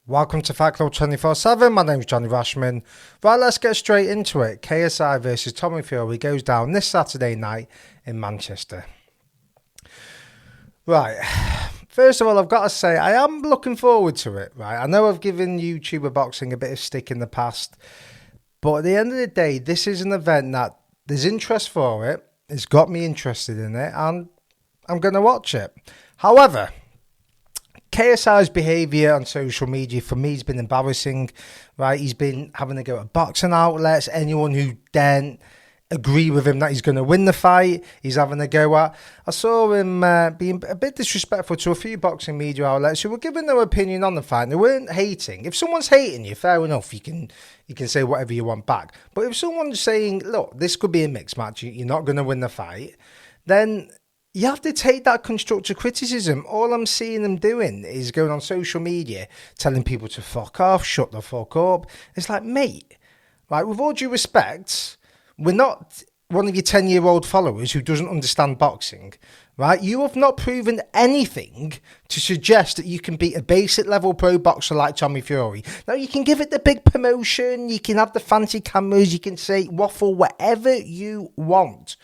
Welcome to Fight Club 24/7. My name's Johnny Rashman. Right, let's get straight into it. KSI versus Tommy Fury goes down this Saturday night in Manchester. Right, first of all, I've got to say I am looking forward to it. Right, I know I've given YouTuber boxing a bit of stick in the past, but at the end of the day, this is an event that there's interest for it. It's got me interested in it, and I'm going to watch it. However, KSI's behaviour on social media for me has been embarrassing, right? He's been having to go to boxing outlets. Anyone who daren't agree with him that he's going to win the fight, he's having a go at. I saw him being a bit disrespectful to a few boxing media outlets who were giving their opinion on the fight. They weren't hating. If someone's hating you, fair enough, you can say whatever you want back. But if someone's saying, look, this could be a mixed match, you're not going to win the fight, then you have to take that constructive criticism. All I'm seeing them doing is going on social media, telling people to fuck off, shut the fuck up. It's like, mate, right, with all due respect, we're not one of your 10-year-old followers who doesn't understand boxing, right? You have not proven anything to suggest that you can beat a basic level pro boxer like Tommy Fury. Now, you can give it the big promotion, you can have the fancy cameras, you can say waffle, whatever you want.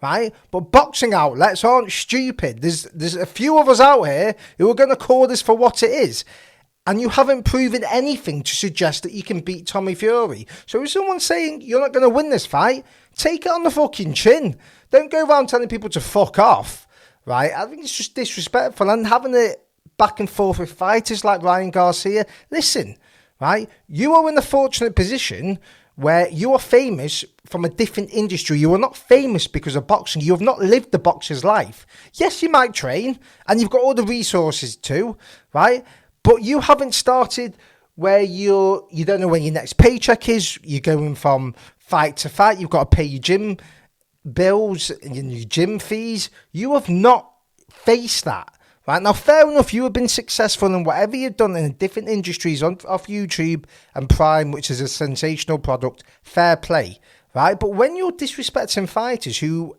Right, but boxing outlets aren't stupid. There's a few of us out here who are going to call this for what it is, and you haven't proven anything to suggest that you can beat Tommy Fury. So if someone's saying you're not going to win this fight, take it on the fucking chin. Don't go around telling people to fuck off. Right, I think it's just disrespectful, and having it back and forth with fighters like Ryan Garcia. Listen, right, you are in a fortunate position where you are famous from a different industry. You are not famous because of boxing. You have not lived the boxer's life. Yes, you might train, and you've got all the resources too, right? But you haven't started where you don't know when your next paycheck is. You're going from fight to fight. You've got to pay your gym bills and your gym fees. You have not faced that. Right, now, fair enough, you have been successful in whatever you've done in different industries off YouTube and Prime, which is a sensational product, fair play, right? But when you're disrespecting fighters who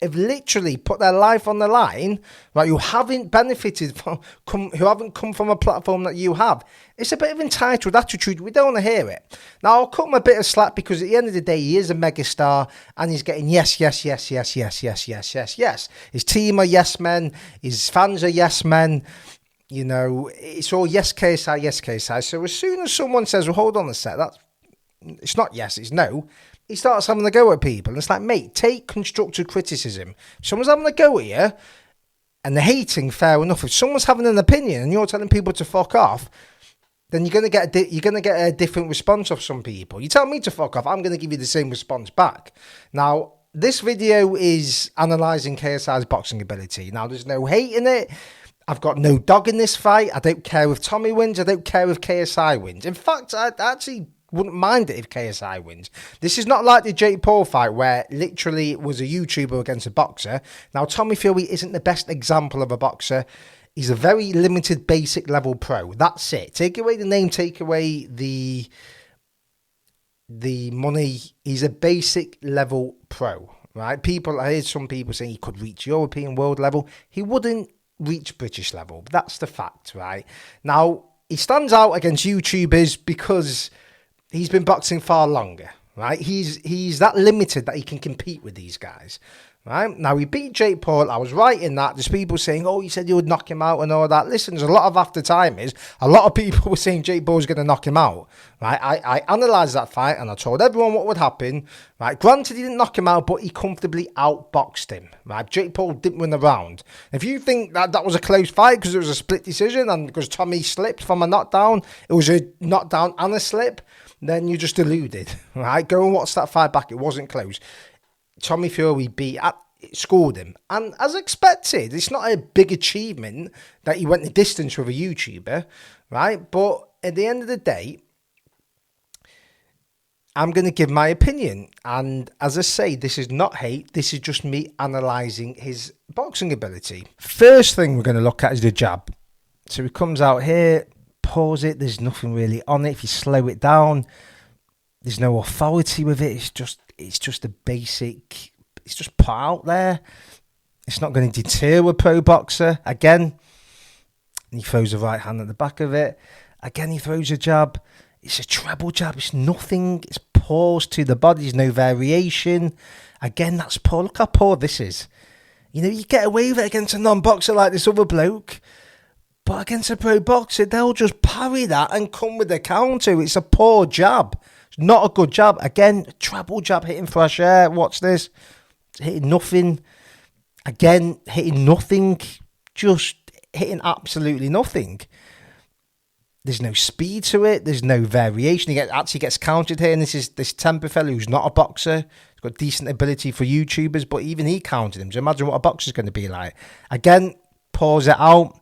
have literally put their life on the line, right, who haven't benefited from, who haven't come from a platform that you have, it's a bit of entitled attitude. We don't want to hear it. Now, I'll cut him a bit of slack because at the end of the day, he is a megastar and he's getting yes. His team are yes men. His fans are yes men. You know, it's all yes KSI, yes KSI. So as soon as someone says, well, hold on a sec, it's not yes, it's no, he starts having a go at people. And it's like, mate, take constructive criticism. If someone's having a go at you and they're hating, fair enough. If someone's having an opinion and you're telling people to fuck off, then you're going to get a different response off some people. You tell me to fuck off, I'm going to give you the same response back. Now, this video is analysing KSI's boxing ability. Now, there's no hate in it. I've got no dog in this fight. I don't care if Tommy wins. I don't care if KSI wins. In fact, I actually wouldn't mind it if KSI wins. This is not like the Jake Paul fight where literally it was a YouTuber against a boxer. Now, Tommy Fury isn't the best example of a boxer. He's a very limited basic level pro. That's it. Take away the name, take away the money. He's a basic level pro, right? I heard some people saying he could reach European world level. He wouldn't reach British level. That's the fact, right? Now, he stands out against YouTubers because he's been boxing far longer, right? He's that limited that he can compete with these guys, right? Now, he beat Jake Paul. I was right in that. There's people saying, oh, he said he would knock him out and all that. Listen, there's a lot of after-timers. A lot of people were saying Jake Paul's going to knock him out, right? I analysed that fight and I told everyone what would happen, right? Granted, he didn't knock him out, but he comfortably outboxed him, right? Jake Paul didn't win the round. If you think that was a close fight because it was a split decision and because Tommy slipped from a knockdown, it was a knockdown and a slip, then you just deluded, right? Go and watch that fight back. It wasn't close. Tommy Fury scored him. And as expected, it's not a big achievement that he went the distance with a YouTuber, right? But at the end of the day, I'm going to give my opinion. And as I say, this is not hate. This is just me analysing his boxing ability. First thing we're going to look at is the jab. So he comes out here, pause it. There's nothing really on it. If you slow it down, there's no authority with it. It's just a basic. It's just put out there. It's not going to deter a pro boxer. Again, he throws the right hand at the back of it. Again, he throws a jab. It's a treble jab. It's nothing. It's pause to the body. There's no variation. Again, that's poor. Look how poor this is. You know, you get away with it against a non-boxer like this other bloke. But against a pro boxer, they'll just parry that and come with the counter. It's a poor jab. It's not a good jab. Again, treble jab hitting fresh air. Watch this. Hitting nothing. Again, hitting nothing. Just hitting absolutely nothing. There's no speed to it. There's no variation. He actually gets countered here. And this is this Temper fellow who's not a boxer. He's got decent ability for YouTubers. But even he countered him. So imagine what a boxer's going to be like. Again, pause it out.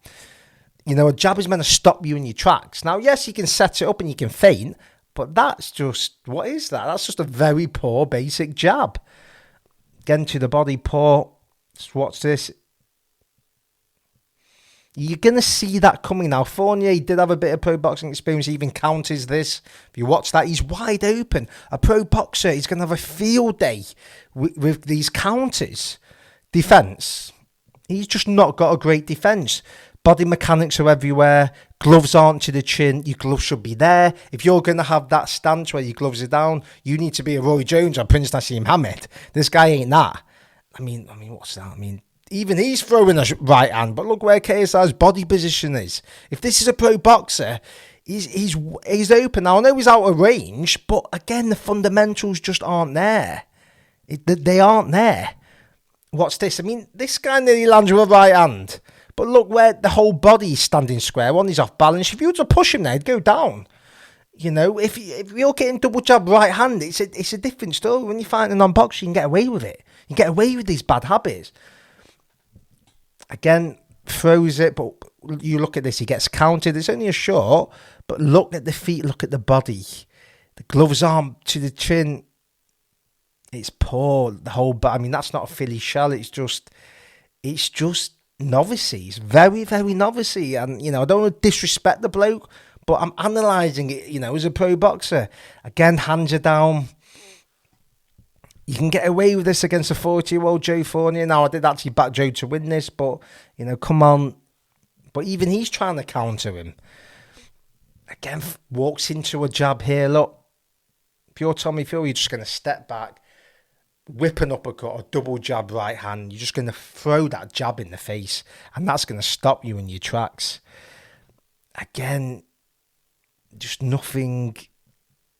You know, a jab is meant to stop you in your tracks. Now, yes, you can set it up and you can feint, but that's just, what is that? That's just a very poor basic jab. Again, to the body, poor. Just watch this. You're going to see that coming now. Fournier did have a bit of pro boxing experience. He even counters this. If you watch that, he's wide open. A pro boxer, he's going to have a field day with these counters. Defense. He's just not got a great defense. Body mechanics are everywhere. Gloves aren't to the chin. Your gloves should be there. If you're going to have that stance where your gloves are down, you need to be a Roy Jones or Prince Nassim Hamed. This guy ain't that. I mean, what's that? I mean, even he's throwing a right hand, but look where KSI'S body position is. If this is a pro boxer, he's open. Now, I know he's out of range, but again, the fundamentals just aren't there. They aren't there. What's this? I mean, this guy nearly lands with a right hand. But look where the whole body's standing square on. He's off balance. If you were to push him there, he'd go down. You know, if you're getting double jab right hand, it's a different story. When you fight a non-boxer, you can get away with it. You get away with these bad habits. Again, throws it, but you look at this, he gets counted. It's only a short, but look at the feet, look at the body. The gloves arm to the chin. It's poor. The whole, but I mean, that's not a Philly shell. It's just novice-y. It's very, very novice-y. And, you know, I don't want to disrespect the bloke, but I'm analysing it, you know, as a pro boxer. Again, hands are down. You can get away with this against a 40-year-old Joe Fournier. Now, I did actually back Joe to win this, but, you know, come on. But even he's trying to counter him. Again, walks into a jab here. Look, if you're Tommy Fury, you're just going to step back, whip an uppercut or double jab right hand. You're just going to throw that jab in the face, and that's going to stop you in your tracks. Again, just nothing.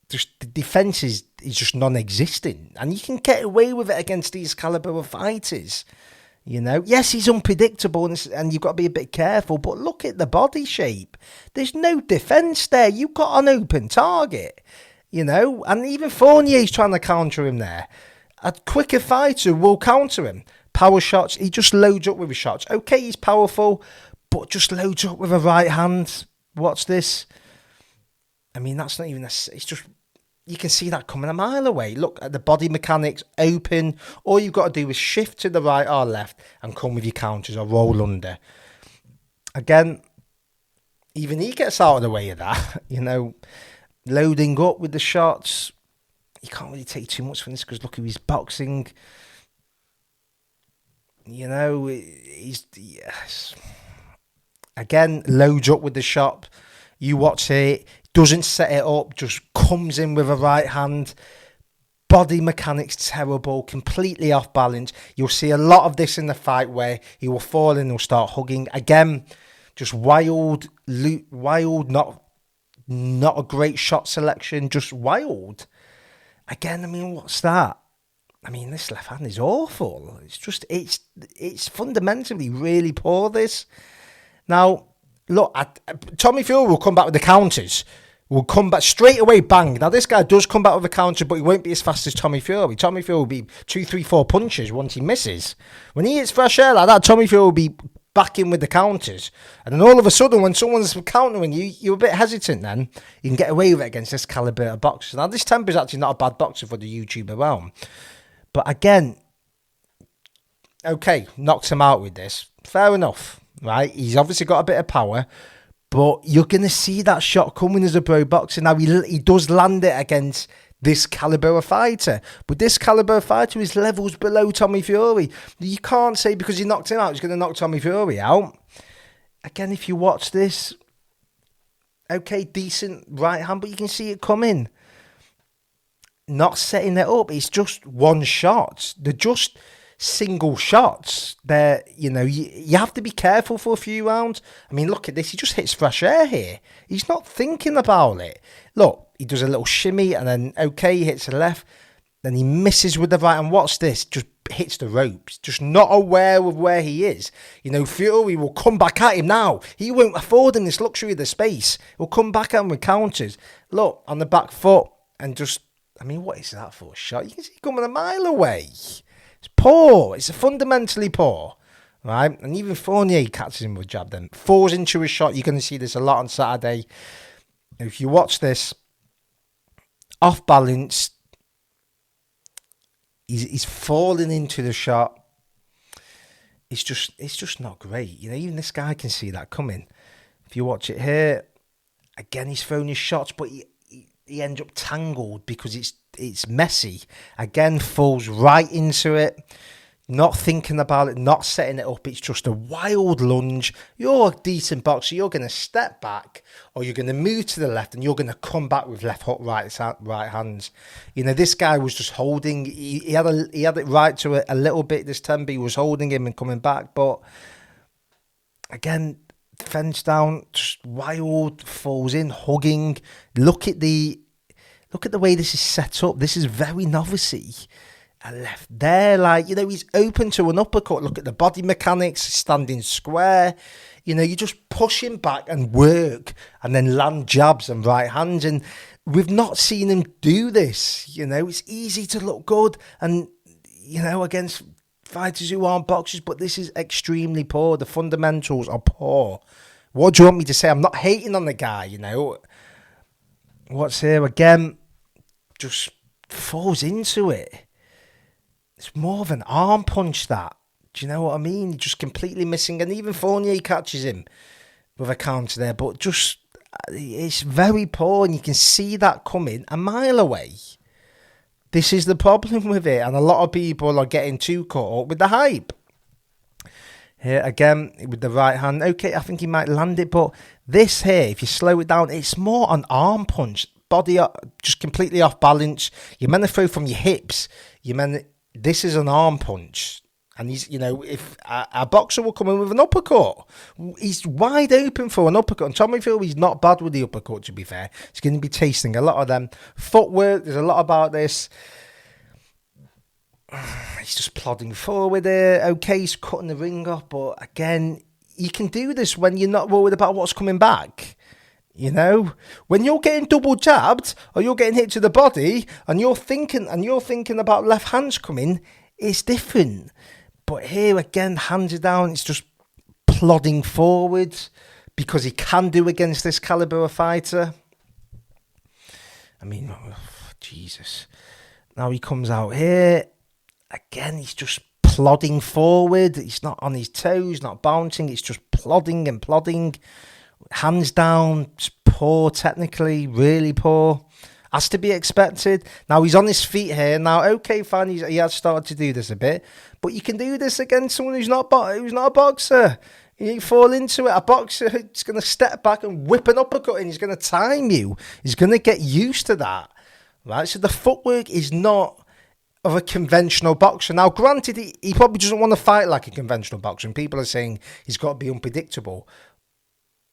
Just the defense is just non-existent, and you can get away with it against these caliber of fighters. You know, yes, he's unpredictable, and you've got to be a bit careful. But look at the body shape. There's no defense there. You've got an open target. You know, and even Fournier's trying to counter him there. A quicker fighter will counter him. Power shots, he just loads up with his shots. Okay, he's powerful, but just loads up with a right hand. Watch this. I mean, that's not even it's just, you can see that coming a mile away. Look at the body mechanics, open. All you've got to do is shift to the right or left and come with your counters or roll under. Again, even he gets out of the way of that. You know, loading up with the shots. You can't really take too much from this because look at his boxing. You know, yes. Again, loads up with the shot. You watch it, doesn't set it up, just comes in with a right hand. Body mechanics terrible, completely off balance. You'll see a lot of this in the fight where he will fall in, he'll start hugging. Again, just wild, not a great shot selection, just wild. Again, I mean, what's that? I mean, this left hand is awful. It's just, it's fundamentally really poor, this. Now, look, Tommy Fury will come back with the counters. Will come back straight away, bang. Now, this guy does come back with a counter, but he won't be as fast as Tommy Fury. Tommy Fury will be 2, 3, 4 punches once he misses. When he hits fresh air like that, Tommy Fury will be back in with the counters. And then all of a sudden, when someone's countering you, you're a bit hesitant then. You can get away with it against this caliber of boxers. Now, this Temper's actually not a bad boxer for the YouTuber realm. But again, okay, knocks him out with this. Fair enough, right? He's obviously got a bit of power. But you're going to see that shot coming as a pro boxer. Now, he does land it against this caliber of fighter. But this caliber of fighter is levels below Tommy Fury. You can't say because he knocked him out, he's going to knock Tommy Fury out. Again, if you watch this, Okay, decent right hand, but you can see it coming. Not setting it up. It's just one shot. They're just single shots. They're, you have to be careful for a few rounds. I mean, look at this. He just hits fresh air here. He's not thinking about it. Look, he does a little shimmy and then, he hits the left. Then he misses with the right. And what's this? Just hits the ropes. Just not aware of where he is. Fury will come back at him now. He won't afford him this luxury of the space. He'll come back at him with counters. Look, on the back foot and just... I mean, what is that for a shot? You can see it coming a mile away. It's poor. It's fundamentally poor, right? And even Fournier catches him with a jab then. Falls into a shot. You're going to see this a lot on Saturday. If you watch this, off balance, he's falling into the shot. It's just not great. Even this guy can see that coming. If you watch it here, again, he's throwing his shots, but he ends up tangled because it's messy. Again, falls right into it, not thinking about it, not setting it up. It's just a wild lunge. You're a decent boxer. You're going to step back or you're going to move to the left and you're going to come back with left hook, right hands. This guy was just holding. He had it right to it a little bit this time, but he was holding him and coming back. But again, fence down, just wild, falls in, hugging. Look at the way this is set up. This is very novice-y. And left there, he's open to an uppercut. Look at the body mechanics, standing square. You just push him back and work and then land jabs and right hands. And we've not seen him do this. It's easy to look good and, against fighters who aren't boxers, but this is extremely poor. The fundamentals are poor. What do you want me to say? I'm not hating on the guy, What's here again? Just falls into it. It's more of an arm punch, that. Do you know what I mean? Just completely missing. And even Fournier catches him with a counter there. But just, it's very poor. And you can see that coming a mile away. This is the problem with it. And a lot of people are getting too caught up with the hype. Here again, with the right hand. Okay, I think he might land it. But this here, if you slow it down, it's more an arm punch. Body just completely off balance. You're meant to throw from your hips. This is an arm punch. And he's, if a boxer will come in with an uppercut, he's wide open for an uppercut. And Tommy Fury's not bad with the uppercut, to be fair. He's going to be tasting a lot of them. Footwork, there's a lot about this. He's just plodding forward there. Okay, he's cutting the ring off. But again, you can do this when you're not worried about what's coming back. When you're getting double jabbed or you're getting hit to the body and you're thinking about left hands coming, it's different. But here again, hands are down. It's just plodding forward because he can do against this caliber of fighter. I mean, Jesus. Now he comes out here. Again, he's just plodding forward. He's not on his toes, not bouncing. It's just plodding and plodding. Hands down, it's poor technically, really poor. Has to be expected. Now he's on his feet here. Now, okay, fine, he has started to do this a bit, but you can do this against someone who's not a boxer. You fall into it. A boxer is going to step back and whip an uppercut and he's going to time you. He's going to get used to that, right? So the footwork is not of a conventional boxer. Now, granted, he probably doesn't want to fight like a conventional boxer, and people are saying he's got to be unpredictable.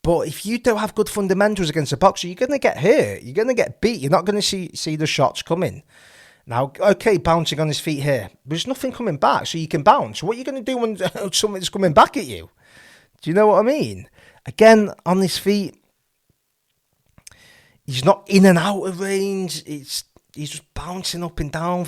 But if you don't have good fundamentals against a boxer, you're going to get hurt. You're going to get beat. You're not going to see the shots coming. Now, okay, bouncing on his feet here. There's nothing coming back, so you can bounce. What are you going to do when something's coming back at you? Do you know what I mean? Again, on his feet, he's not in and out of range. He's just bouncing up and down.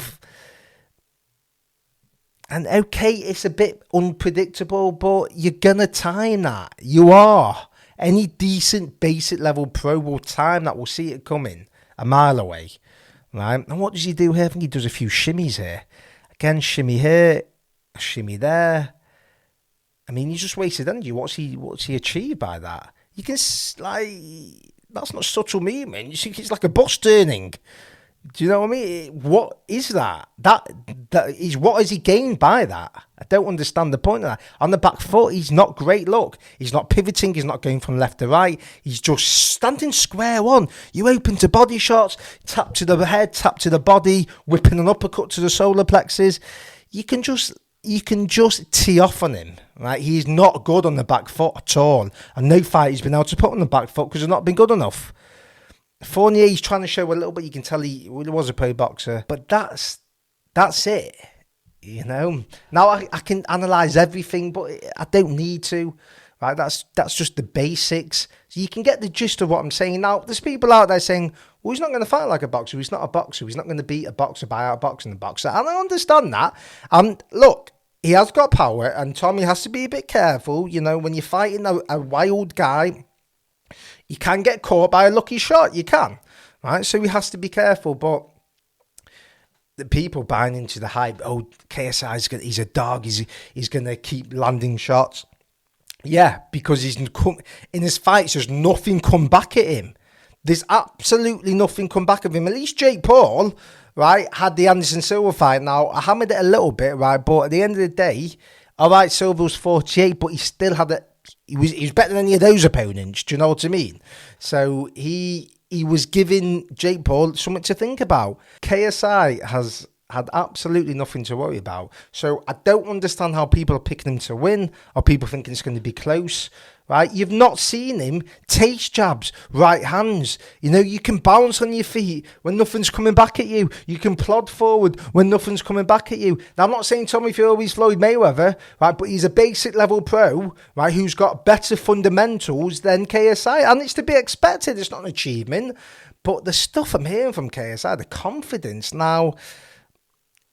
And okay, it's a bit unpredictable, but you're going to time that. You are. Any decent basic level pro will time that. Will see it coming a mile away. Right? And what does he do here? I think he does a few shimmies here. Again, shimmy here, shimmy there. I mean, he's just wasted energy. What's he achieved by that? You can, that's not subtle movement. You see, it's like a bus turning. Do you know what I mean? What is that? That is, what has he gained by that? I don't understand the point of that. On the back foot, he's not great look. He's not pivoting. He's not going from left to right. He's just standing square on. You open to body shots, tap to the head, tap to the body, whipping an uppercut to the solar plexus. You can just tee off on him, right? He's not good on the back foot at all. And no fight he's been able to put on the back foot because he's not been good enough. Fournier's trying to show a little bit. You can tell he was a pro boxer, but that's it. You know. Now I can analyze everything, but I don't need to. Right? That's just the basics. So you can get the gist of what I'm saying. Now there's people out there saying, "Well, he's not going to fight like a boxer. He's not a boxer. He's not going to beat a boxer by outboxing the boxer." And I understand that. Look, he has got power, and Tommy has to be a bit careful. You know, when you're fighting a wild guy, you can get caught by a lucky shot. You can, right? So he has to be careful. But the people buying into the hype, oh, KSI's he's a dog. He's going to keep landing shots. Yeah, because in his fights, there's nothing come back at him. There's absolutely nothing come back at him. At least Jake Paul, right, had the Anderson Silva fight. Now, I hammered it a little bit, right? But at the end of the day, all right, Silva was 48, but he still had it. He was better than any of those opponents. Do you know what I mean? So he was giving Jake Paul something to think about. KSI has had absolutely nothing to worry about. So I don't understand how people are picking him to win, or people thinking it's going to be close. Right? You've not seen him taste jabs, right hands. You know, you can bounce on your feet when nothing's coming back at you. You can plod forward when nothing's coming back at you. Now, I'm not saying Tommy Fury's Floyd Mayweather, right? But he's a basic level pro, right? Who's got better fundamentals than KSI. And it's to be expected. It's not an achievement. But the stuff I'm hearing from KSI, the confidence now...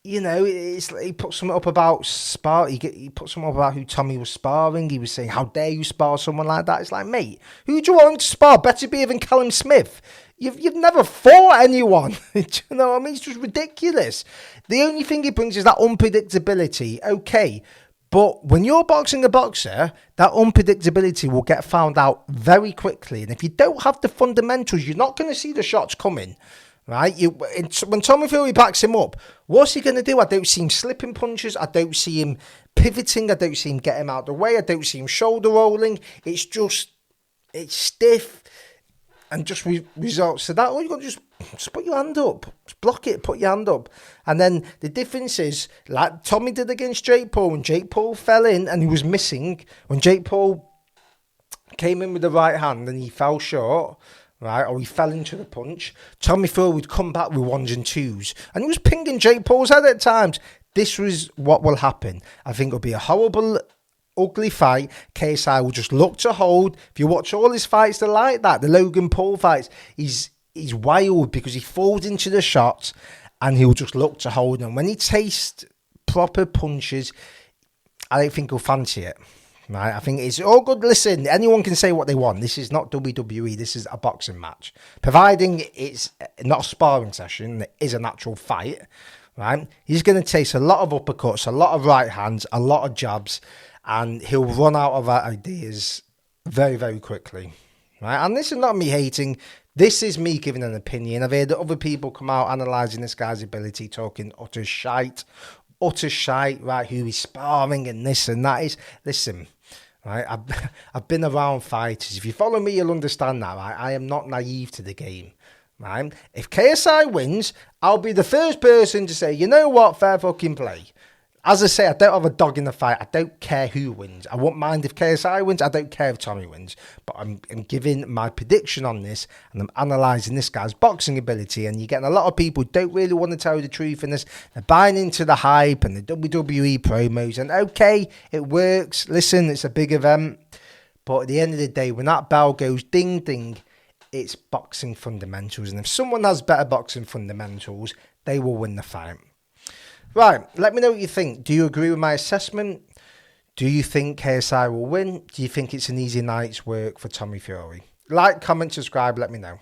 You know, he put something up about spar. He put something up about who Tommy was sparring. He was saying, "How dare you spar someone like that?" It's like, mate, who do you want him to spar? Better be even Callum Smith. You've never fought anyone. Do you know what I mean? It's just ridiculous. The only thing he brings is that unpredictability. Okay, but when you're boxing a boxer, that unpredictability will get found out very quickly. And if you don't have the fundamentals, you're not going to see the shots coming. Right, when Tommy Fury backs him up, what's he going to do? I don't see him slipping punches. I don't see him pivoting. I don't see him getting him out of the way. I don't see him shoulder rolling. It's stiff and just results. So that all you got to just put your hand up, just block it, put your hand up. And then the difference is, like Tommy did against Jake Paul, when Jake Paul fell in and he was missing, when Jake Paul came in with the right hand and he fell short, right, or he fell into the punch, Tommy Fury would come back with ones and twos, and he was pinging Jake Paul's head at times. This was what will happen. I think it'll be a horrible, ugly fight. KSI will just look to hold. If you watch all his fights, they're like that. The Logan Paul fights, he's wild because he falls into the shots, and he'll just look to hold. And when he tastes proper punches, I don't think he'll fancy it. Right, I think it's all good. Listen, anyone can say what they want. This is not WWE. This is a boxing match. Providing it's not a sparring session, it is an actual fight. Right, he's going to taste a lot of uppercuts, a lot of right hands, a lot of jabs, and he'll run out of ideas very, very quickly. Right, and this is not me hating. This is me giving an opinion. I've heard other people come out analysing this guy's ability, talking utter shite, right? Who he's sparring and this and that is. Listen. Right, I've been around fighters. If you follow me, you'll understand that. Right, I am not naive to the game. Right, if KSI wins, I'll be the first person to say, you know what, fair fucking play. As I say, I don't have a dog in the fight. I don't care who wins. I won't mind if KSI wins. I don't care if Tommy wins. But I'm giving my prediction on this, and I'm analysing this guy's boxing ability. And you're getting a lot of people who don't really want to tell you the truth in this. They're buying into the hype and the WWE promos. And okay, it works. Listen, it's a big event. But at the end of the day, when that bell goes ding, ding, it's boxing fundamentals. And if someone has better boxing fundamentals, they will win the fight. Right, let me know what you think. Do you agree with my assessment? Do you think KSI will win? Do you think it's an easy night's work for Tommy Fury? Like, comment, subscribe, let me know.